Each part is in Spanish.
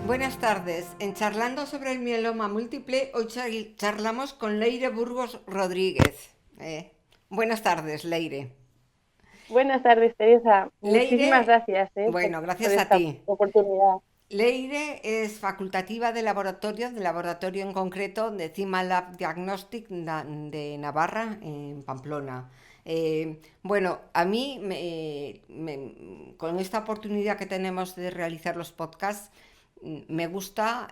Buenas tardes. En Charlando sobre el mieloma múltiple, hoy charlamos con Leire Burgos Rodríguez. Buenas tardes, Leire. Buenas tardes, Teresa. Muchísimas Leire, gracias bueno, por gracias a esta ti. oportunidad. Leire es facultativa de laboratorio en concreto de CIMA Lab Diagnostic de Navarra, en Pamplona. Bueno, a mí, con esta oportunidad que tenemos de realizar los podcasts, me gusta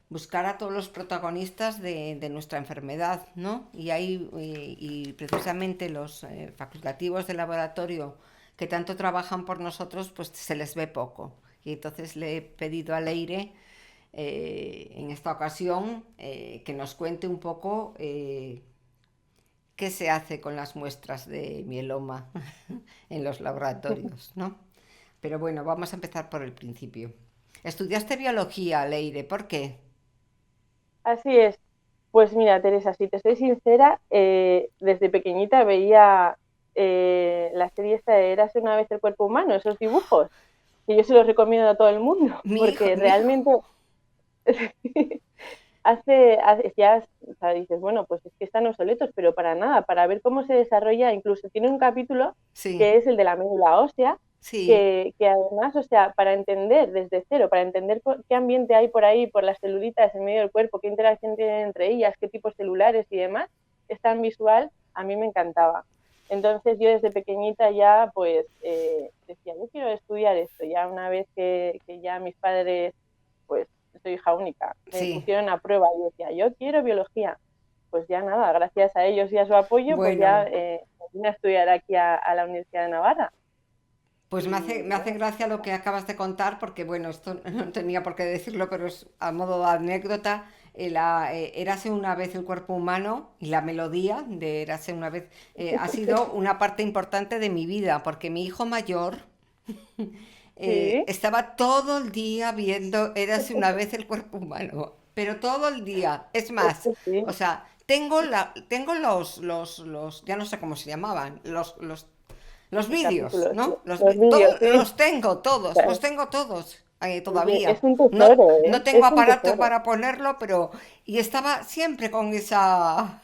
buscar a todos los protagonistas de nuestra enfermedad, ¿no? Y ahí, y precisamente los facultativos de laboratorio que tanto trabajan por nosotros, pues se les ve poco. Y entonces le he pedido a Leire, en esta ocasión, que nos cuente un poco qué se hace con las muestras de mieloma en los laboratorios, ¿no? Pero bueno, vamos a empezar por el principio. Estudiaste biología, Leire, ¿por qué? Así es. Pues mira, Teresa, si te soy sincera, desde pequeñita veía la serie esta de Érase una vez el cuerpo humano, esos dibujos, que yo se los recomiendo a todo el mundo, Mi hijo, porque mi hijo. realmente ya, o sea, dices, bueno, pues es que están obsoletos, pero para nada, para ver cómo se desarrolla, incluso tiene un capítulo Sí, que es el de la médula ósea, sí, que además, o sea, para entender desde cero, para entender qué ambiente hay por ahí, por las celulitas en medio del cuerpo, qué interacción tienen entre ellas, qué tipos celulares y demás, es tan visual, a mí me encantaba. Entonces yo desde pequeñita ya pues decía, yo quiero estudiar esto, ya una vez que ya mis padres, pues soy hija única, me sí. pusieron a prueba y decía, yo quiero biología. Pues ya nada, gracias a ellos y a su apoyo, pues ya Bueno, vine a estudiar aquí a la Universidad de Navarra. pues Y me hace bueno, gracia lo que acabas de contar, porque bueno, esto no tenía por qué decirlo, pero es a modo de anécdota. Érase una vez el cuerpo humano y la melodía de Érase una vez ha sido una parte importante de mi vida, porque mi hijo mayor sí, estaba todo el día viendo Érase una vez el cuerpo humano, pero todo el día. Es es más, que sí, o sea, tengo ya no sé cómo se llamaban, los los vídeos, capítulos, ¿no? los vídeos, sí. Los tengo todos Oye, todavía. es un No, tesoro, no tengo es un aparato tesoro. para ponerlo, pero... Y estaba siempre con esa...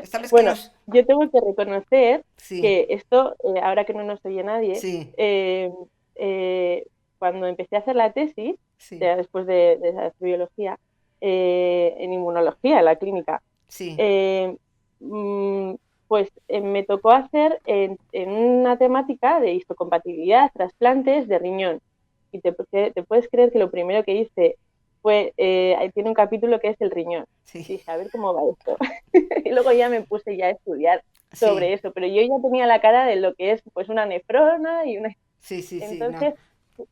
¿Sabes que Bueno, los... yo tengo que reconocer Sí, que esto, ahora que no nos oye nadie, sí, eh, eh, cuando empecé a hacer la tesis, sí, ya después de hacer biología, en inmunología, en la clínica, sí, eh, mm, pues me tocó hacer en una temática de histocompatibilidad, trasplantes de riñón. Y te puedes creer que lo primero que hice fue, ahí tiene un capítulo que es el riñón. sí, Dije, a ver cómo va esto. Y luego ya me puse ya a estudiar sí, sobre eso, pero yo ya tenía la cara de lo que es pues una nefrona y una... sí, sí, sí, no. Entonces,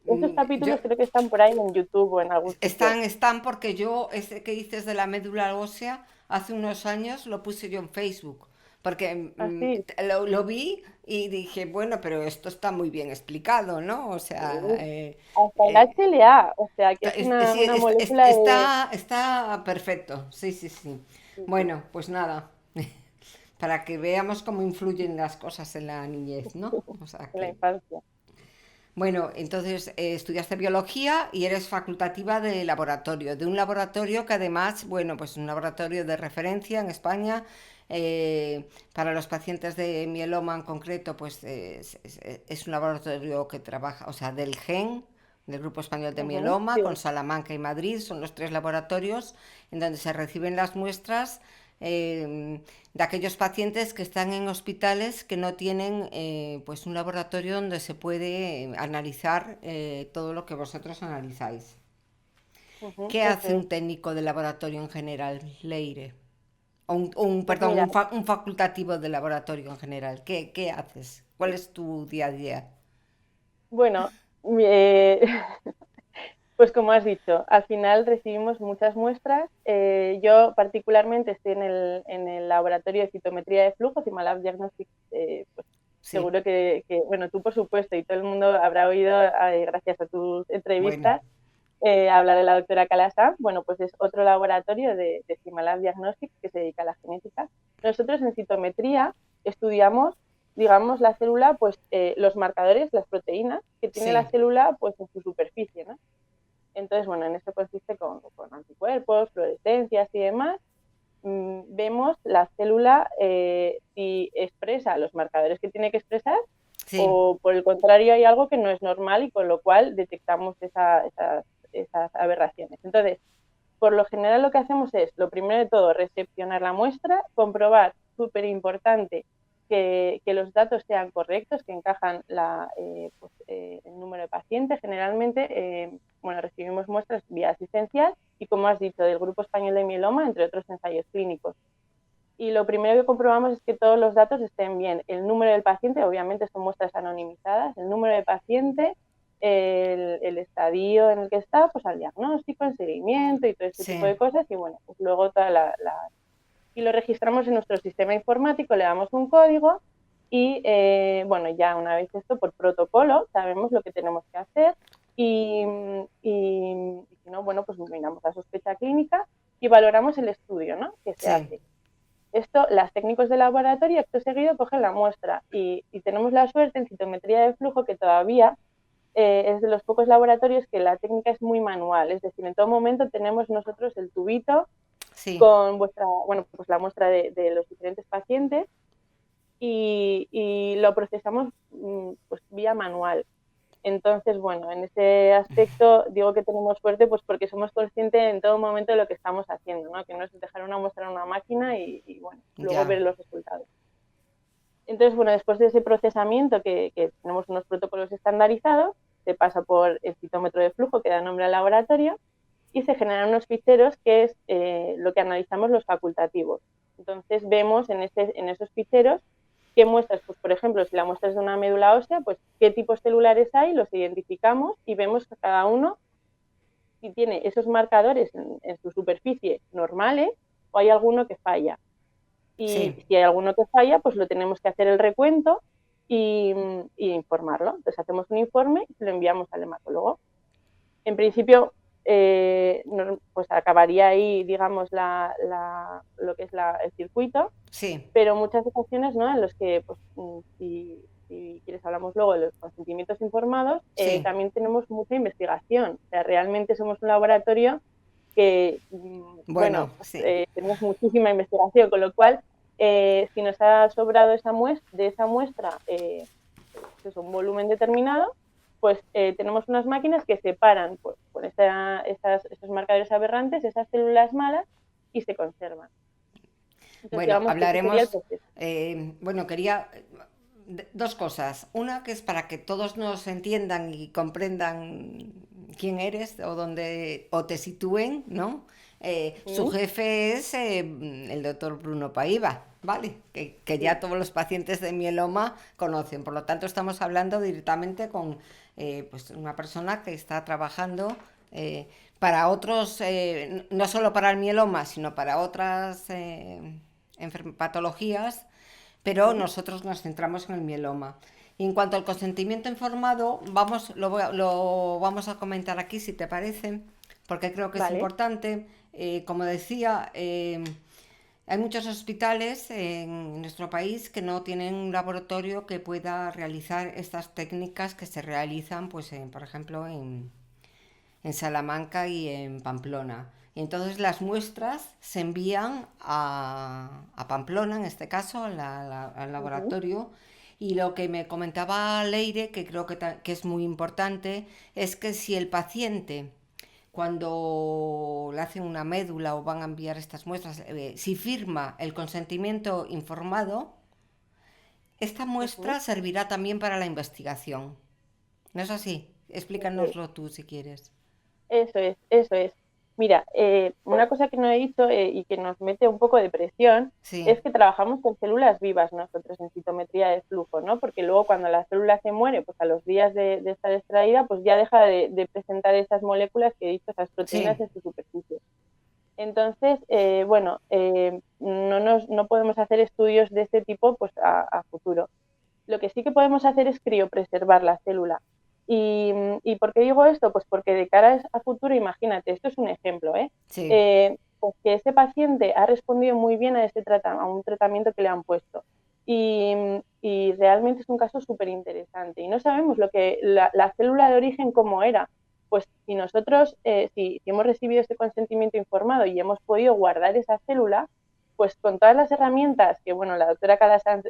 esos Yo, capítulos creo que están por ahí en YouTube o en algún sitio. están porque yo, ese que dices de la médula ósea, hace unos años lo puse yo en Facebook, porque Así, lo vi y dije, bueno, pero esto está muy bien explicado, ¿no? O sea, hasta el eh, HLA, o sea, que es sí, una molécula de... está perfecto, sí, sí, sí. Bueno, pues nada, para que veamos cómo influyen las cosas en la niñez, ¿no? O sea de la que... infancia. Bueno, entonces estudiaste biología y eres facultativa de laboratorio, de un laboratorio que además, bueno, pues un laboratorio de referencia en España para los pacientes de mieloma en concreto, pues es un laboratorio que trabaja, o sea, del GEN, del Grupo Español de Ujú, Mieloma, sí, con Salamanca y Madrid, son los tres laboratorios en donde se reciben las muestras de aquellos pacientes que están en hospitales que no tienen pues un laboratorio donde se puede analizar todo lo que vosotros analizáis. ujú, ¿Qué eso hace es. un técnico de laboratorio en general, Leire? Pues Perdón, mira, un facultativo de laboratorio en general. ¿Qué haces? ¿Cuál es tu día a día? bueno, pues como has dicho, al final recibimos muchas muestras. Yo particularmente estoy en el laboratorio de citometría de flujo, CIMALAB Diagnostics, pues Sí, seguro bueno, tú por supuesto y todo el mundo habrá oído, gracias a tus bueno, entrevistas, hablar de la doctora Calasán. Bueno, pues es otro laboratorio de CIMALAB Diagnostics que se dedica a la genética. Nosotros en citometría estudiamos, digamos, la célula, pues los marcadores, las proteínas que tiene la sí, célula pues en su superficie, ¿no? Entonces, bueno, en esto consiste con anticuerpos, fluorescencias y demás. Vemos la célula si expresa los marcadores que tiene que expresar Sí, o por el contrario hay algo que no es normal y con lo cual detectamos esas aberraciones. Entonces, por lo general lo que hacemos es, lo primero de todo, recepcionar la muestra, comprobar, súper importante, que los datos sean correctos, que encajan el número de pacientes. Generalmente, bueno, recibimos muestras vía asistencial y, como has dicho, del Grupo Español de Mieloma, entre otros ensayos clínicos. Y lo primero que comprobamos es que todos los datos estén bien. El número del paciente, obviamente son muestras anonimizadas, el número de paciente, el estadio en el que está, pues al diagnóstico, el seguimiento y todo este tipo sí, de cosas. Y bueno, pues luego y lo registramos en nuestro sistema informático, le damos un código y bueno, ya una vez esto por protocolo sabemos lo que tenemos que hacer y, y si no, bueno, pues miramos la sospecha clínica y valoramos el estudio, ¿no?, que se sí. hace. Esto, las técnicos de laboratorio, acto seguido, cogen la muestra y tenemos la suerte en citometría de flujo que todavía es de los pocos laboratorios que la técnica es muy manual, es decir, en todo momento tenemos nosotros el tubito Sí, con bueno, pues la muestra de los diferentes pacientes y lo procesamos pues vía manual. Entonces, bueno, en ese aspecto digo que tenemos suerte pues porque somos conscientes en todo momento de lo que estamos haciendo, ¿no? Que no es dejar una muestra en una máquina bueno, luego ya, ver los resultados. Entonces, bueno, después de ese procesamiento que tenemos unos protocolos estandarizados, se pasa por el citómetro de flujo que da nombre al laboratorio y se generan unos ficheros que es lo que analizamos los facultativos. Entonces vemos en esos ficheros qué muestras, pues por ejemplo, si la muestra es de una médula ósea, pues qué tipos celulares hay, los identificamos y vemos que cada uno si tiene esos marcadores en su superficie normales o hay alguno que falla. Y sí. si hay alguno que falla, pues lo tenemos que hacer el recuento y informarlo. Entonces hacemos un informe y lo enviamos al hematólogo. En principio, pues acabaría ahí, digamos, lo que es el circuito, Sí, pero muchas ocasiones, ¿no?, en los que, pues, si quieres, hablamos luego de los consentimientos informados, sí. también tenemos mucha investigación. O sea, realmente somos un laboratorio que, Bueno, bueno, pues, sí. tenemos muchísima investigación, con lo cual, si nos ha sobrado de esa muestra pues es un volumen determinado, pues tenemos unas máquinas que separan pues, con esos marcadores aberrantes, esas células malas, y se conservan. Entonces, Bueno, digamos que ese sería el hablaremos. proceso. Bueno, quería dos cosas. Una que es para que todos nos entiendan y comprendan quién eres o dónde o te sitúen, ¿no? Su ¿Mm? jefe es el doctor Bruno Paiva, ¿vale? Que ya Sí. todos los pacientes de mieloma conocen. Por lo tanto, estamos hablando directamente con pues una persona que está trabajando para otros, no solo para el mieloma, sino para otras patologías, pero ¿Mm? nosotros nos centramos en el mieloma. Y en cuanto al consentimiento informado, lo vamos a comentar aquí, si te parece, porque creo que es Vale. importante. Como decía, hay muchos hospitales en nuestro país que no tienen un laboratorio que pueda realizar estas técnicas que se realizan, pues, por ejemplo, en Salamanca y en Pamplona. Y entonces las muestras se envían a Pamplona, en este caso, al ¿Mm? laboratorio. Y lo que me comentaba Leire, que creo que es muy importante, es que si el paciente, cuando le hacen una médula o van a enviar estas muestras, si firma el consentimiento informado, esta ¿Mm? muestra servirá también para la investigación. ¿No es así? Eso es. Explícanoslo tú si quieres. Eso es, eso es. Mira, una cosa que no he dicho y que nos mete un poco de presión Sí, es que trabajamos con células vivas nosotros en citometría de flujo, ¿no? Porque luego cuando la célula se muere, pues a los días de estar extraída, pues ya deja de presentar esas moléculas que he dicho, esas proteínas sí. en su superficie. Entonces, bueno, no podemos hacer estudios de este tipo pues a futuro. Lo que sí que podemos hacer es criopreservar la célula. ¿Y por qué digo esto? Pues porque de cara a futuro, imagínate, esto es un ejemplo, ¿eh? Sí, Pues que ese paciente ha respondido muy bien a un tratamiento que le han puesto. Realmente es un caso súper interesante. Y no sabemos la célula de origen cómo era. Pues si nosotros, si hemos recibido ese consentimiento informado y hemos podido guardar esa célula, pues con todas las herramientas que, bueno, la doctora Calasanz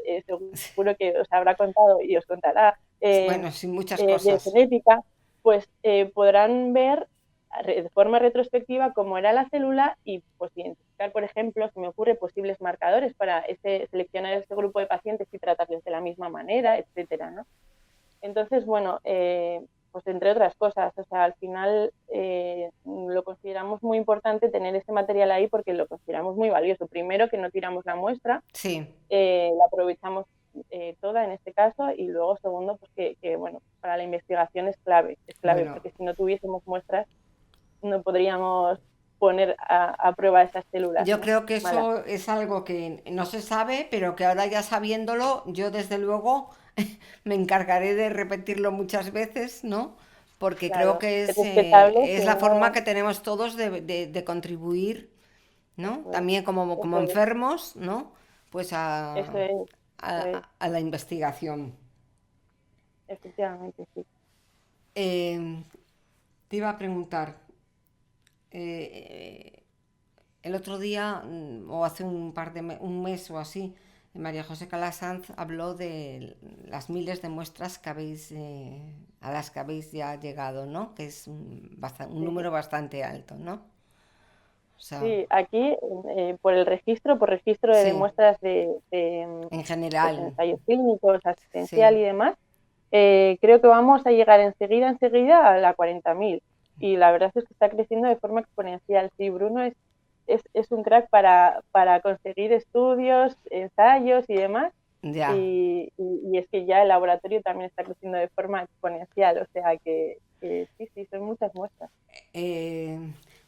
seguro que os habrá contado y os contará Bueno, sí, muchas de cosas. genética, pues podrán ver de forma retrospectiva cómo era la célula y pues identificar, por ejemplo, se me ocurre posibles marcadores para seleccionar ese grupo de pacientes y tratarles de la misma manera, etcétera, ¿no? Entonces, bueno, pues entre otras cosas, o sea, al final lo consideramos muy importante tener ese material ahí porque lo consideramos muy valioso. Primero, que no tiramos la muestra, Sí, la aprovechamos toda en este caso, y luego, segundo, pues bueno, para la investigación es clave, bueno, porque si no tuviésemos muestras no podríamos poner a prueba esas células, yo ¿no? creo que Malas. eso es algo que no se sabe, pero que ahora ya sabiéndolo, yo desde luego me encargaré de repetirlo muchas veces, ¿no? Porque creo Claro, que es respetable, si es la forma no, que tenemos todos de contribuir, ¿no? eso es, También como eso es, enfermos, ¿no? Pues eso es, eso es, a la investigación. efectivamente, sí. Eh, te iba a preguntar, eh, el otro día, o hace un mes o así, María José Calasanz habló de las miles de muestras que a las que habéis ya llegado, ¿no? Que es un Sí. número bastante alto, ¿no? O sea, Sí, aquí por registro de sí, muestras en pues, general, ensayos clínicos, sí, asistencial y demás, creo que vamos a llegar enseguida a la 40.000. Y la verdad es que está creciendo de forma exponencial. Sí, Bruno es un crack para conseguir estudios, ensayos y demás. ya. Y es que ya el laboratorio también está creciendo de forma exponencial. O sea que sí, sí, son muchas muestras. Eh,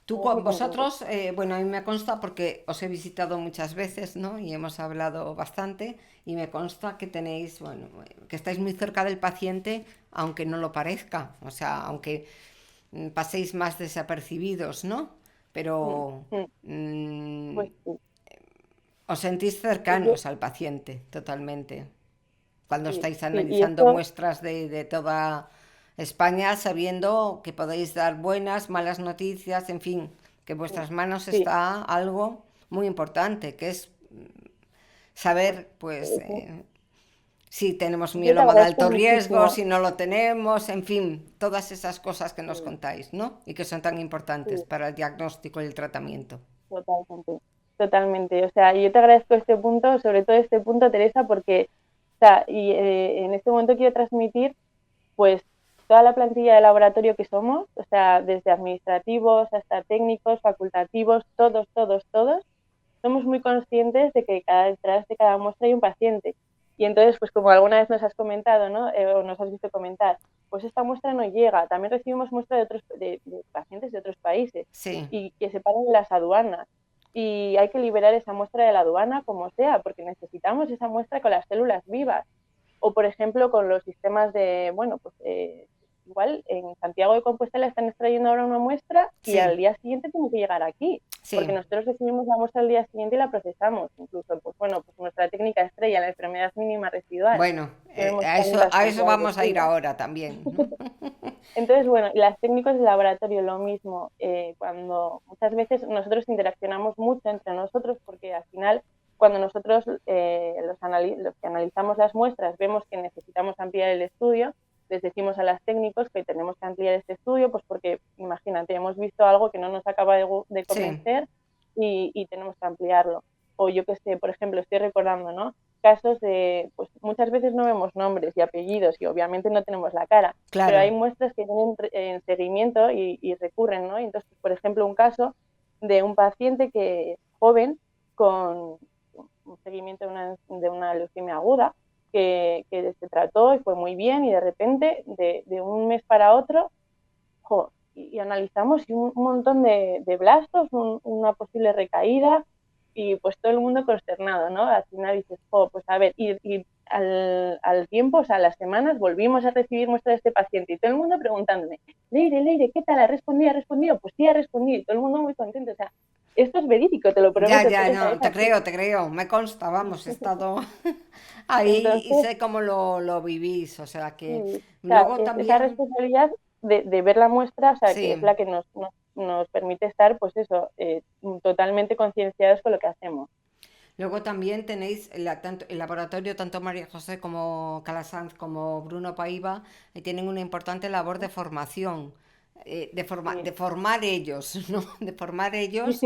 Estamos muy contentos. vosotros, bueno, a mí me consta porque os he visitado muchas veces, ¿no? Y hemos hablado bastante y me consta que tenéis, bueno, que estáis muy cerca del paciente, aunque no lo parezca, o sea, aunque paséis más desapercibidos, ¿no? Mm, Pero mm. mm, Pues sí. os sentís cercanos al paciente totalmente cuando Sí, estáis sí, y analizando esto, muestras de toda España, sabiendo que podéis dar buenas, malas noticias, en fin, que en vuestras manos sí, está algo muy importante, que es pues saber, pues, sí. si tenemos un Yo te mieloma de agradezco alto riesgo, muchísimo. si no lo tenemos, en fin, todas esas cosas que nos Sí, contáis, ¿no? Y que son tan importantes sí, para el diagnóstico y el tratamiento. totalmente, totalmente. O sea, yo te agradezco este punto, sobre todo este punto, Teresa, porque, o sea, en este momento quiero transmitir, pues, toda la plantilla de laboratorio que somos, o sea, desde administrativos hasta técnicos, facultativos, todos, todos, todos, somos muy conscientes de que detrás de cada muestra hay un paciente. Y entonces, pues como alguna vez nos has comentado, ¿no? O nos has visto comentar, pues esta muestra no llega. También recibimos muestras de pacientes de otros países Sí, y que se paran en las aduanas. Y hay que liberar esa muestra de la aduana como sea, porque necesitamos esa muestra con las células vivas. O, por ejemplo, con los sistemas de, bueno, pues igual en Santiago de Compostela están extrayendo ahora una muestra y al sí, día siguiente tiene que llegar aquí, porque sí. nosotros recibimos la muestra al día siguiente y la procesamos. Incluso, pues bueno, pues nuestra técnica estrella, la enfermedad mínima residual, Bueno, que vemos tantas a eso cantidades de vamos a ir células. ahora también, ¿no? Entonces, bueno, y las técnicas de laboratorio lo mismo, cuando muchas veces nosotros interaccionamos mucho entre nosotros porque al final cuando nosotros los que analizamos las muestras vemos que necesitamos ampliar el estudio, les decimos a los técnicos que tenemos que ampliar este estudio, pues porque imagínate, hemos visto algo que no nos acaba de Sí, convencer y tenemos que ampliarlo. O yo que sé, por ejemplo, estoy recordando, ¿no? Casos de, pues muchas veces no vemos nombres y apellidos y obviamente no tenemos la cara, pero claro, hay muestras que tienen en seguimiento y recurren, ¿no? Entonces, por ejemplo, un caso de un paciente que es joven con un seguimiento de una leucemia aguda que se trató y fue muy bien y de repente, de un mes para otro, jo, y analizamos un montón de blastos, una posible recaída y pues todo el mundo consternado, ¿no? Al final dices, jo, pues a ver, y al tiempo, o sea, a las semanas volvimos a recibir muestras de este paciente y todo el mundo preguntándome, Leire, ¿qué tal? ¿Ha respondido? Pues sí, ha respondido y todo el mundo muy contento, o sea, esto es verídico, te lo ya, prometo, ya, Teresa, es no, así. te creo, me consta, vamos, he estado ahí y Entonces, sé cómo lo vivís, o sea sí, que o sea, luego esa también, responsabilidad, de ver la muestra, o sea, que es Sí. la que nos permite estar, pues eso, totalmente concienciados con lo que hacemos. Luego también tenéis el laboratorio, tanto María José como Calasanz como Bruno Paiva, tienen una importante labor de formación, Sí, de formar ellos, ¿no? De formar ellos,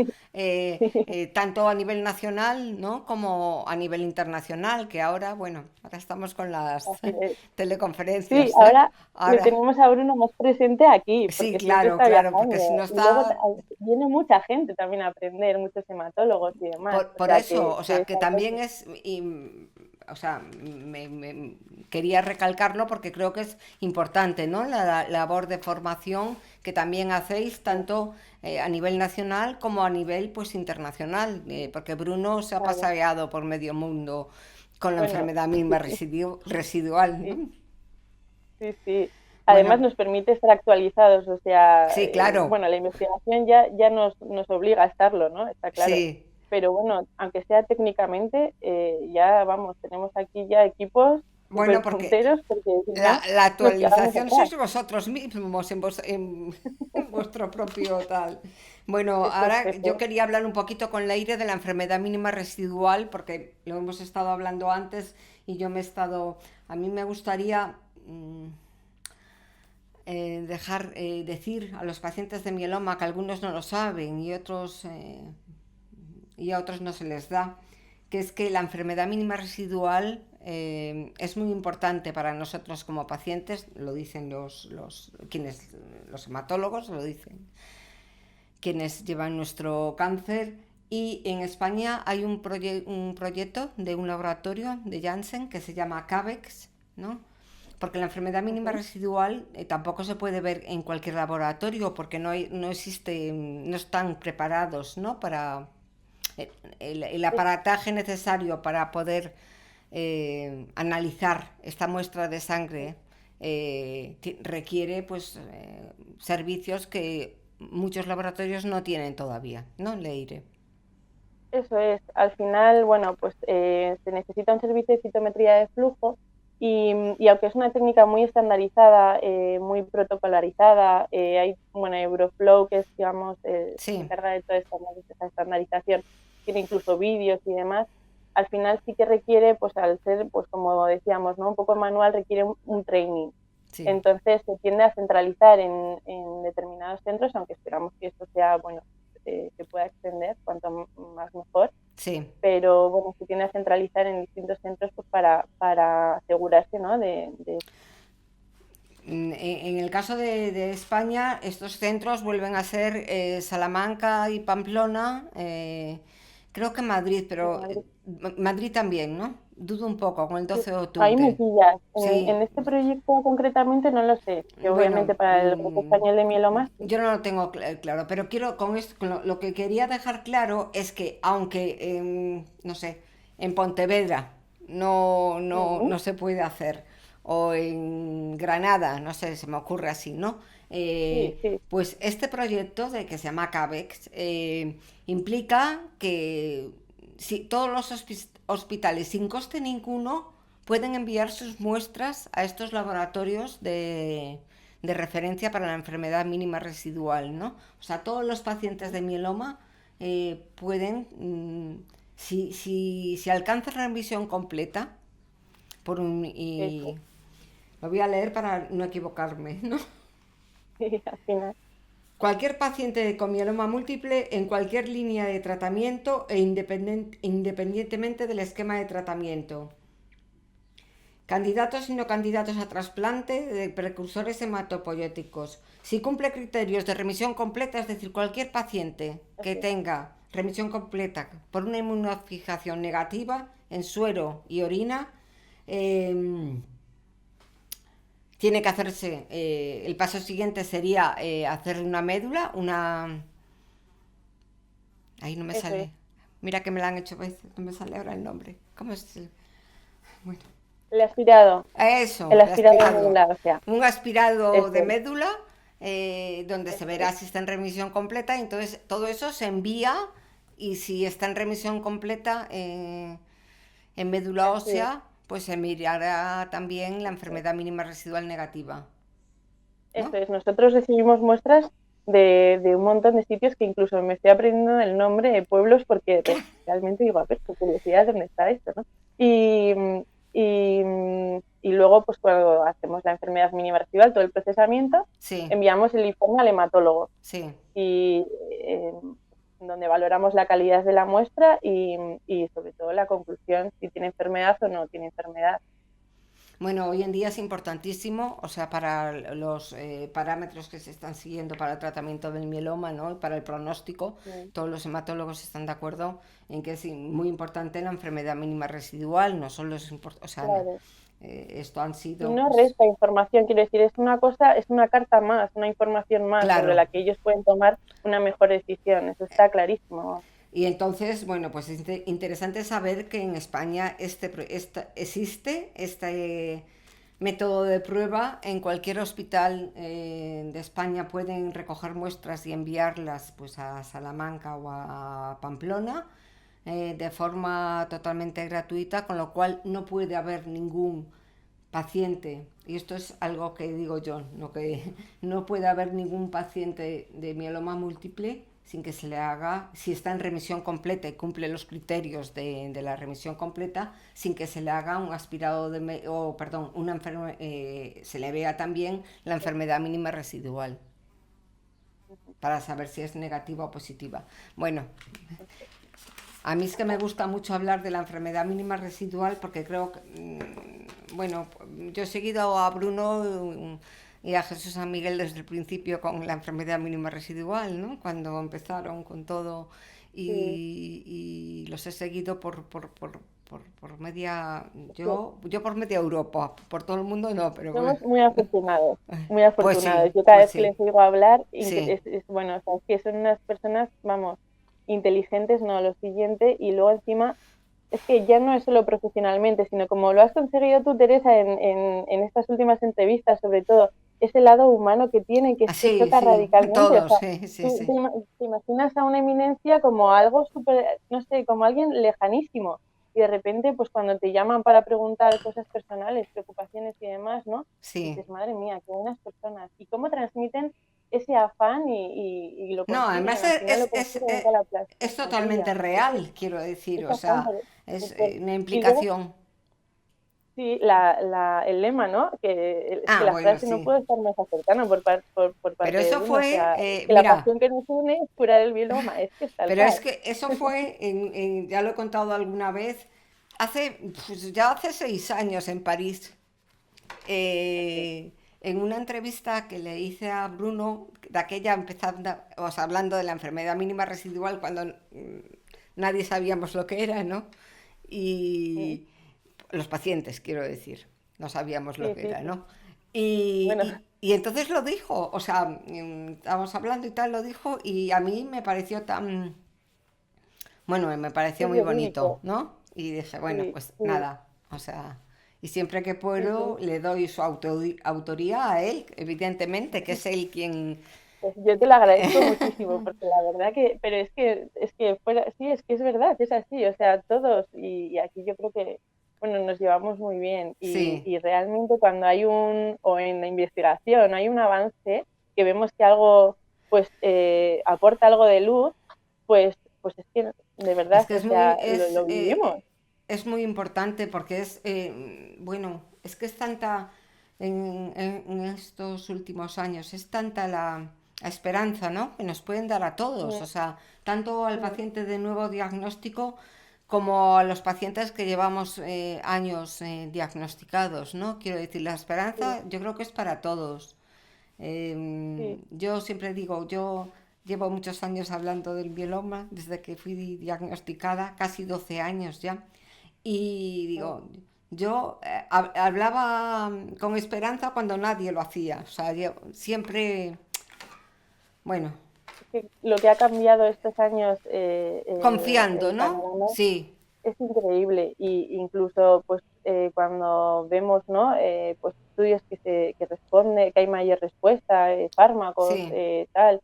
tanto a nivel nacional, ¿no? Como a nivel internacional, que ahora, bueno, ahora estamos con las así es. Sí, teleconferencias, ¿eh? ahora le Ahora, tenemos a Bruno más presente aquí, sí, porque siempre claro, está claro, porque si viajando. no Y luego está. viene mucha gente también a aprender, muchos hematólogos y demás. O Por sea, eso, o que sea, es que algo también que... es, o sea, quería recalcarlo porque creo que es importante, ¿no? La labor de formación que también hacéis Sí, tanto a nivel nacional como a nivel, pues, internacional, porque Bruno se ha claro. paseado por medio mundo con la Bueno, enfermedad misma residual, sí, ¿no? sí, sí. Además Bueno, nos permite estar actualizados, o sea, sí, claro, bueno, la investigación ya nos obliga a estarlo, ¿no? Está claro. sí. Pero bueno, aunque sea técnicamente, ya vamos, tenemos aquí ya equipos Bueno, súper porque punteros, porque si la, no, la nos quedamos actualización atrás. sois vosotros mismos en vuestro propio tal. Bueno, Eso es, ahora eso yo es. quería hablar un poquito con Leire de la enfermedad mínima residual, porque lo hemos estado hablando antes y yo me he estado. A mí me gustaría dejar decir a los pacientes de mieloma que algunos no lo saben y a otros no se les da, que es que la enfermedad mínima residual es muy importante para nosotros como pacientes, lo dicen los hematólogos, lo dicen quienes llevan nuestro cáncer. Y en España hay un proyecto de un laboratorio de Janssen que se llama CABEX, ¿no? Porque la enfermedad mínima Ujú. residual tampoco se puede ver en cualquier laboratorio porque no existe, no están preparados, ¿no? Para el Es- aparataje necesario para poder analizar esta muestra de sangre requiere pues servicios que muchos laboratorios no tienen todavía, ¿no? Leire. Eso es. Al final, bueno, pues se necesita un servicio de citometría de flujo y aunque es una técnica muy estandarizada, muy protocolarizada, hay, bueno, Euroflow, que es, digamos, se Sí, encarga de toda esta estandarización, tiene incluso vídeos y demás. Al final sí que requiere, pues al ser, pues como decíamos, ¿no? Un poco manual, requiere un training. sí. Entonces se tiende a centralizar en determinados centros, aunque esperamos que esto sea, bueno, se pueda extender, cuanto más mejor, Sí. pero bueno, se tiende a centralizar en distintos centros pues para asegurarse, ¿no? En el caso de España, estos centros vuelven a ser Salamanca y Pamplona, creo que Madrid, de pero Madrid. Madrid también, ¿no? Dudo un poco con el Sí, 12 de ahí me octubre. pillas. En Sí, este proyecto concretamente no lo sé, que bueno, obviamente para el Grupo Español de Mieloma sí. yo no lo tengo claro, pero quiero con esto, con lo que quería dejar claro es que aunque, no sé, en Pontevedra Ujú. no se puede hacer, o en Granada, no sé, se me ocurre así, ¿no? Sí, sí, Pues este proyecto que se llama CABEX implica que si todos los hospitales sin coste ninguno pueden enviar sus muestras a estos laboratorios de referencia para la enfermedad mínima residual, ¿no? O sea, todos los pacientes ujú, de mieloma pueden, si alcanzan remisión completa, y eso, lo voy a leer para no equivocarme, ¿no? sí, al final, Cualquier paciente con mieloma múltiple en cualquier línea de tratamiento independientemente del esquema de tratamiento. Candidatos y no candidatos a trasplante de precursores hematopoyéticos. Si cumple criterios de remisión completa, es decir, cualquier paciente que así. tenga remisión completa por una inmunofijación negativa en suero y orina, eh, tiene que hacerse, el paso siguiente sería hacer una médula, ahí no me Eso es. sale, mira que me la han hecho veces, no me sale ahora el nombre, ¿cómo es? Bueno, El aspirado, eso, el el aspirado de aspirado. médula ósea, Un aspirado eso de es, médula donde se eso verá es, si está en remisión completa. Y entonces todo eso se envía y si está en remisión completa en médula así es, ósea, pues se mirará también la eso es. enfermedad mínima residual negativa. ¿no? Eso es, nosotros recibimos muestras de un montón de sitios que incluso me estoy aprendiendo el nombre de pueblos porque realmente digo, a ver, qué curiosidad dónde está esto, ¿no? Y, y, y luego, pues cuando hacemos la enfermedad mínima residual, todo el procesamiento, Sí, enviamos el informe al hematólogo sí. y donde valoramos la calidad de la muestra y sobre todo la conclusión, si tiene enfermedad o no tiene enfermedad. Bueno, hoy en día es importantísimo, o sea, para los parámetros que se están siguiendo para el tratamiento del mieloma, ¿no? Y para el pronóstico, Sí, todos los hematólogos están de acuerdo en que es muy importante la enfermedad mínima residual, no solo es importante, o sea, claro. esto han Y sido, no pues, resta información, quiero decir, es una cosa, es una carta más, una información más sobre claro. la que ellos pueden tomar una mejor decisión, eso está clarísimo. Y entonces, bueno, pues es interesante saber que en España existe este método de prueba. En cualquier hospital de España pueden recoger muestras y enviarlas pues a Salamanca o a Pamplona de forma totalmente gratuita, con lo cual no puede haber ningún paciente, y esto es algo que digo yo, no, que no puede haber ningún paciente de mieloma múltiple sin que se le haga, si está en remisión completa y cumple los criterios de la remisión completa, sin que se le haga un aspirado de, o perdón, se le vea también la enfermedad mínima residual para saber si es negativa o positiva. Bueno, a mí es que me gusta mucho hablar de la enfermedad mínima residual porque creo que, bueno, yo he seguido a Bruno y a Jesús San Miguel desde el principio con la enfermedad mínima residual, ¿no? Cuando empezaron con todo Sí, y los he seguido por media, sí. yo por media Europa, por todo el mundo no, pero Somos muy afortunados, muy pues sí, afortunados. Yo cada pues vez que sí, les oigo hablar, sí. bueno, o sea, es que son unas personas, vamos, inteligentes, no, lo siguiente, y luego encima es que ya no es solo profesionalmente, sino como lo has conseguido tú, Teresa, en estas últimas entrevistas, sobre todo, ese lado humano que tiene, Ah, que sí, choca sí, radicalmente. O todos, sea, sí, sí, tú sí. te imaginas a una eminencia como algo súper, no sé, como alguien lejanísimo. Y de repente, pues cuando te llaman para preguntar cosas personales, preocupaciones y demás, ¿no? Sí. Dices, madre mía, qué buenas personas. ¿Y cómo transmiten ese afán y lo No, consiguen? además Al final lo consiguen con la es plantilla. totalmente real, quiero decir, Es o sea, bastante. es Súper. una Y luego, implicación. sí, el lema, ¿no? Que es que Ah, la bueno, frase no sí. puede estar más cercana por Pero parte de eso Bruno. O fue, sea, es que la mira, pasión que nos une es curar el bieloma. Es que es tal pero es cual. que eso fue, ya lo he contado alguna vez, pues ya hace 6 años en París, en una entrevista que le hice a Bruno, de aquella empezando, o sea, hablando de la enfermedad mínima residual, cuando nadie sabíamos lo que era, ¿no? Mm. Y los pacientes, quiero decir, no sabíamos lo Sí, que sí, era, sí. ¿no? Y, Bueno, y entonces lo dijo, o sea, estábamos hablando y tal, lo dijo, y a mí me pareció tan, bueno, me pareció es muy bonito, verídico. ¿no? Y dije, bueno, Sí, pues sí, nada, o sea, y siempre que sí, puedo sí. le doy su autoría a él, evidentemente, que es él quien... Pues yo te lo agradezco muchísimo, porque la verdad que, pero es que fuera, sí, es que es verdad, es así, o sea, todos, y aquí yo creo que, bueno, nos llevamos muy bien, Sí, y realmente cuando hay o en la investigación hay un avance, que vemos que algo, pues, aporta algo de luz, pues es que, de es verdad, que o sea, lo vivimos. es muy importante porque es, bueno, es que es tanta, en estos últimos años, es tanta la esperanza, ¿no? Que nos pueden dar a todos, Mm, o sea, tanto al mm, paciente de nuevo diagnóstico como a los pacientes que llevamos años diagnosticados, ¿no? Quiero decir, la sí, esperanza yo creo que es para todos. sí, Yo siempre digo, yo llevo muchos años hablando del mieloma, desde que fui diagnosticada, casi 12 años ya. Y mm. digo, yo hablaba con esperanza cuando nadie lo hacía. O sea, yo siempre, bueno, Es que lo que ha cambiado estos años confiando, el ¿no? panorama Sí, es increíble y incluso pues cuando vemos no pues estudios que responde que hay mayor respuesta fármacos sí. tal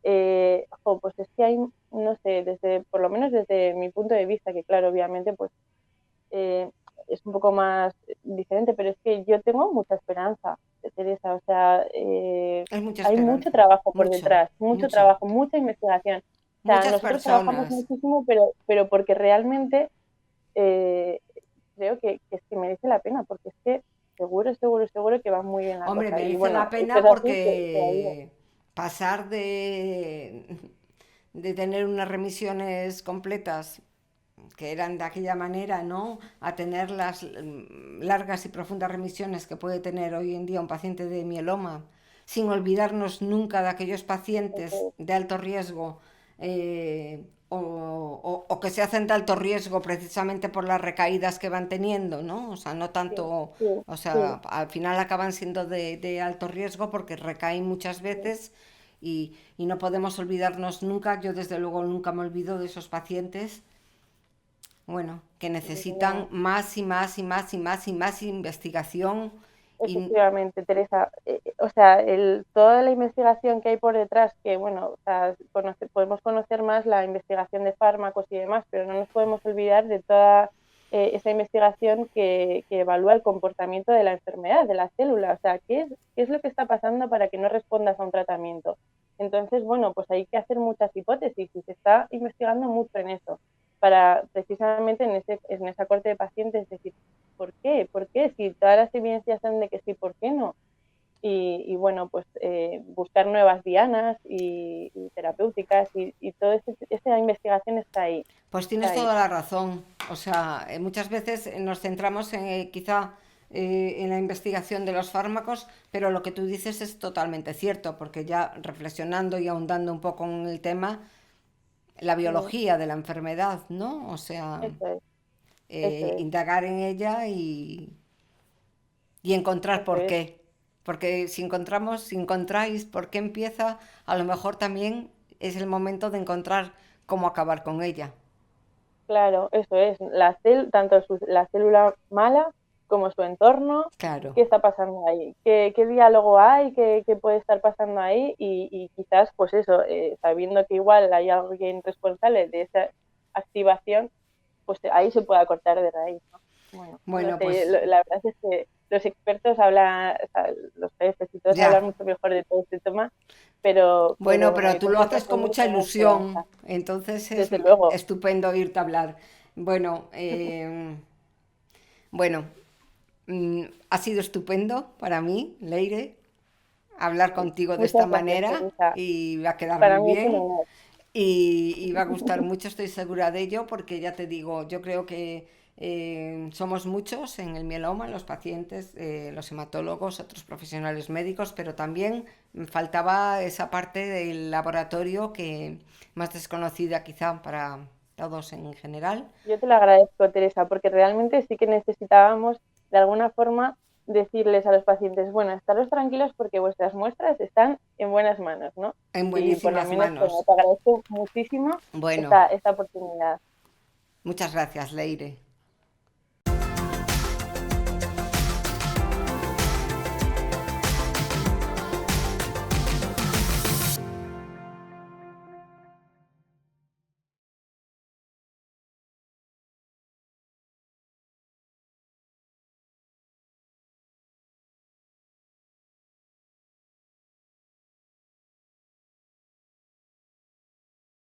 pues es que hay no sé desde por lo menos desde mi punto de vista que claro obviamente pues eh, es un poco más diferente pero es que yo tengo mucha esperanza Teresa, o sea, Es mucha hay mucho esperanza, trabajo por mucho, detrás, mucho mucho. trabajo, mucha investigación. O sea, Muchas nosotros trabajamos personas. muchísimo, pero porque realmente eh, creo que merece la pena, porque es que seguro, seguro, seguro que va muy bien la Hombre, cosa. Y merece la bueno, esto pena es así que ayuda. porque pasar de tener unas remisiones completas que eran de aquella manera, ¿no? A tener las largas y profundas remisiones que puede tener hoy en día un paciente de mieloma, sin olvidarnos nunca de aquellos pacientes Eso de alto riesgo o que se hacen de alto riesgo precisamente por las recaídas que van teniendo, ¿no? O sea, no sí, tanto, sí, o sí, sea, al final acaban siendo de alto riesgo porque recaen muchas sí, veces y no podemos olvidarnos nunca, yo desde luego nunca me olvido de esos pacientes bueno, que necesitan no. más y más y más y más y más investigación y Efectivamente, Teresa. O sea, toda la investigación que hay por detrás, que bueno, o sea, podemos conocer más la investigación de fármacos y demás, pero no nos podemos olvidar de toda esa investigación que evalúa el comportamiento de la enfermedad, de la célula. O sea, qué es lo que está pasando para que no respondas a un tratamiento? Entonces, bueno, pues hay que hacer muchas hipótesis y se está investigando mucho en eso, para precisamente en esa corte de pacientes decir, ¿por qué? ¿Por qué? Si todas las evidencias son de que sí, ¿por qué no? Y bueno, pues buscar nuevas dianas y terapéuticas y toda esa investigación está ahí, pues está tienes ahí. toda la razón. O sea, muchas veces nos centramos en quizá en la investigación de los fármacos, pero lo que tú dices es totalmente cierto, porque ya reflexionando y ahondando un poco en el tema, la Mm, biología de la enfermedad, ¿no? O sea, eso es, eso es, indagar en ella y encontrar eso por es. qué. Porque si encontráis por qué empieza, a lo mejor también es el momento de encontrar cómo acabar con ella. Claro, eso es. Tanto la célula mala como su entorno, Claro. ¿qué está pasando ahí? ¿Qué diálogo hay? ¿Qué puede estar pasando ahí? Y quizás, pues eso, sabiendo que igual hay alguien responsable de esa activación, pues ahí se pueda cortar de raíz, ¿no? Bueno, no Bueno, sé, pues la verdad es que los expertos hablan, o sea, los jefes y todos hablan ya. mucho mejor de todo este tema, pero Bueno, bueno, pero yo tú por lo mi haces parte con tengo mucha ilusión. esperanza, Entonces es desde luego. estupendo oírte hablar. Bueno, bueno, ha sido estupendo para mí, Leire, hablar contigo de esta Muchas gracias, manera Teresa. y va a quedar muy Para mí es un bien. honor. Y va a gustar mucho, estoy segura de ello, porque ya te digo, yo creo que somos muchos en el mieloma, los pacientes, los hematólogos, otros profesionales médicos, pero también me faltaba esa parte del laboratorio que más desconocida quizá para todos en general. Yo te lo agradezco, Teresa, porque realmente sí que necesitábamos, de alguna forma, decirles a los pacientes, bueno, estaros tranquilos porque vuestras muestras están en buenas manos, ¿no? En Y por lo buenísimas menos, bueno, manos. te agradezco muchísimo Bueno, esta oportunidad. muchas gracias, Leire.